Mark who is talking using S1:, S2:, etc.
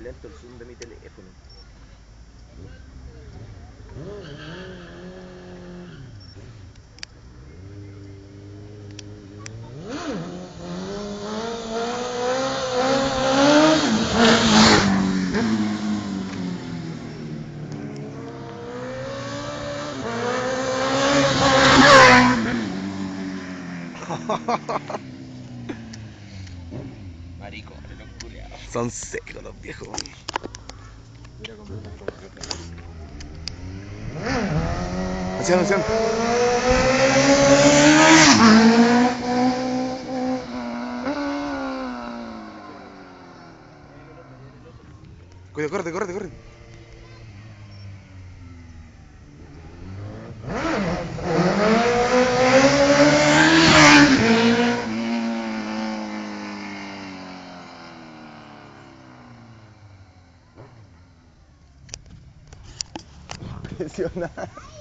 S1: lento el zoom de mi teléfono. Maricones los culiados. Son secos los viejos. Atención. Cuidado, corre. Impresionante.